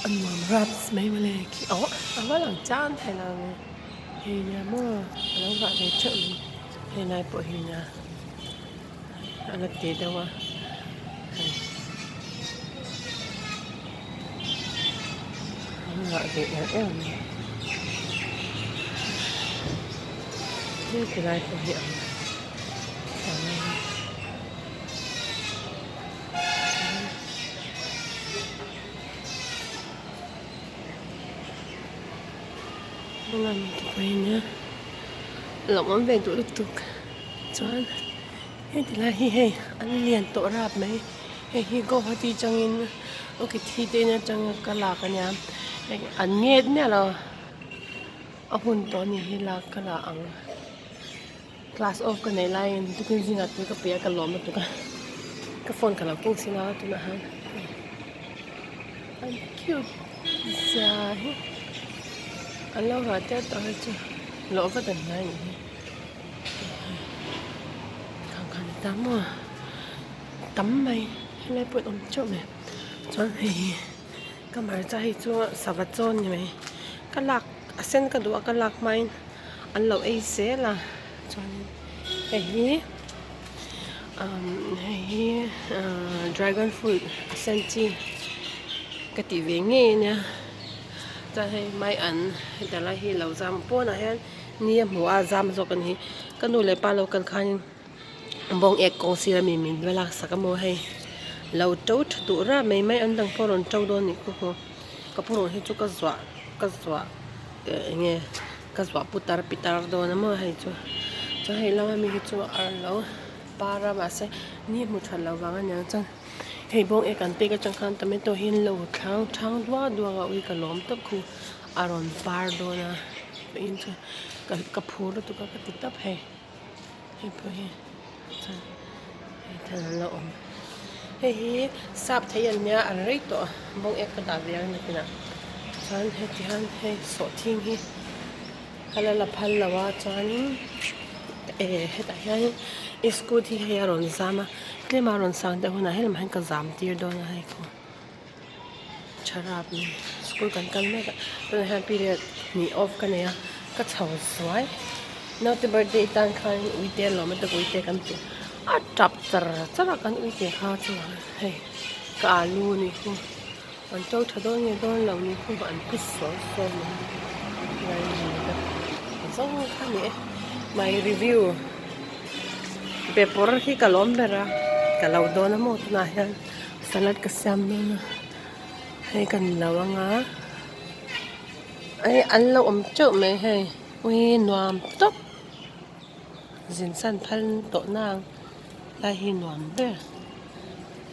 anh mà rap mấy mà lệ khi ó anh vẫn làm chán thầy là thì nhà mơ nó gọi để chậm thì này bộ hình nhà anh là tiền đâu à anh gọi để em thế thì lại bộ hiện làm tụi mình nhá lỏng món về tụi tục choan thế thì là hi anh liền tổ rap mấy hi go hati changin ok thi tên nha chang kala ka nya anh nghe nè là ahun to ni hi la kala ang class of ka nei line tu kun zinga tu ka pia ka lom tu ka phone ka la king sina tu na han anh cute za hi anh lâu rồi tết tới chứ lỗ có tình này không cần tắm à tắm mày hay lấy bột ống trộn này cho thì các bạn trai cho sạp vật trôn như vậy các lạc sen các đồ các lạc mày anh lâu ấy sẽ là cho cái dragon fruit sen chi cái tỷ về nghe nha cho hay mai ănแต่ละที่เราจำพวกนะฮะนี่หัวจำจกันที่ก็นู่นเลยป้าเรากันคันบงเอกกงศิลามีเวลาสักโมให้เราเจ้าตัวระไม่อันดังพอเราเจ้าโดนนี่ก็พอเราให้จุกก็สวะเงี้ยก็สวะปุตตาปิตาโดนนะมั่วให้จะให้เราไม่ให้จุเราป้าเรามาใส่นี่มุดฉันเราวางอันนี้จังให้บงเอกันเตะก็จังคันแต่ไม่ตัวเห็นเราทั้งดัวก็วิกันล้อมตับคูอารอนปาร์โดนะอินจะกับพูดตัวก็ติดตับให้พอให้ท่านเราให้สับเทียนเนี่ยอะไรตัวบงเอกระดาษเรียงนี่นะฉันให้ที่ให้สดทิ้งให้ฮัลโหลพันละว่าฉันให้แต่ให้สกูที่ให้อารอนซามาเรียกมาอารอนซังแต่หัวหน้าให้เราให้กระซามตีร์โดนให้เขาชาราบนี่สกูกันแม่ก็ตอนนั้นปีเรียดมีออฟกันเนี่ยก็เฉาสวยนอกจากเบิร์ดเดย์ตอนคันวิเตอร์เราไม่ต้องวิเตอร์กันตัวจับจะกันวิเตอร์ข้าวจังให้กาลูนี่คืออันเจ้าถ้าโดนเนี่ยโดนเหล่านี้คืออันพิเศษสุดเลยนะส่งท่านนี้มารีวิวเปปอร์ที่กะล้อมเบระกะเราโดนน้ำมันนะฮะสลัดกระซำนี่นะให้กันระวังอ่ะไอ้อันเราเจาะไม่ให้วินวามตบสินสันพันโตนางลายหินวามเด้อ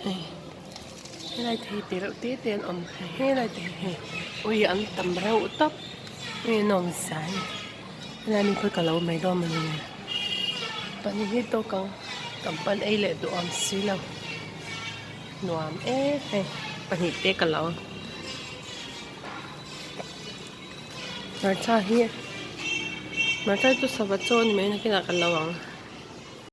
ให้ลายทีเตะตีเตียนให้ลายทีวิอันตำเราตบวินวมสายลายนี้เพื่อกะเราไม่รอมันเลยปันนี้โตกับปันไอเล่ตัวสีเราหนวมให้ปันนี้เตะกับเรามาจ้าเฮียมาจ้าตัวสวัสดิ์โจนไหมนะที่หลักกันระวัง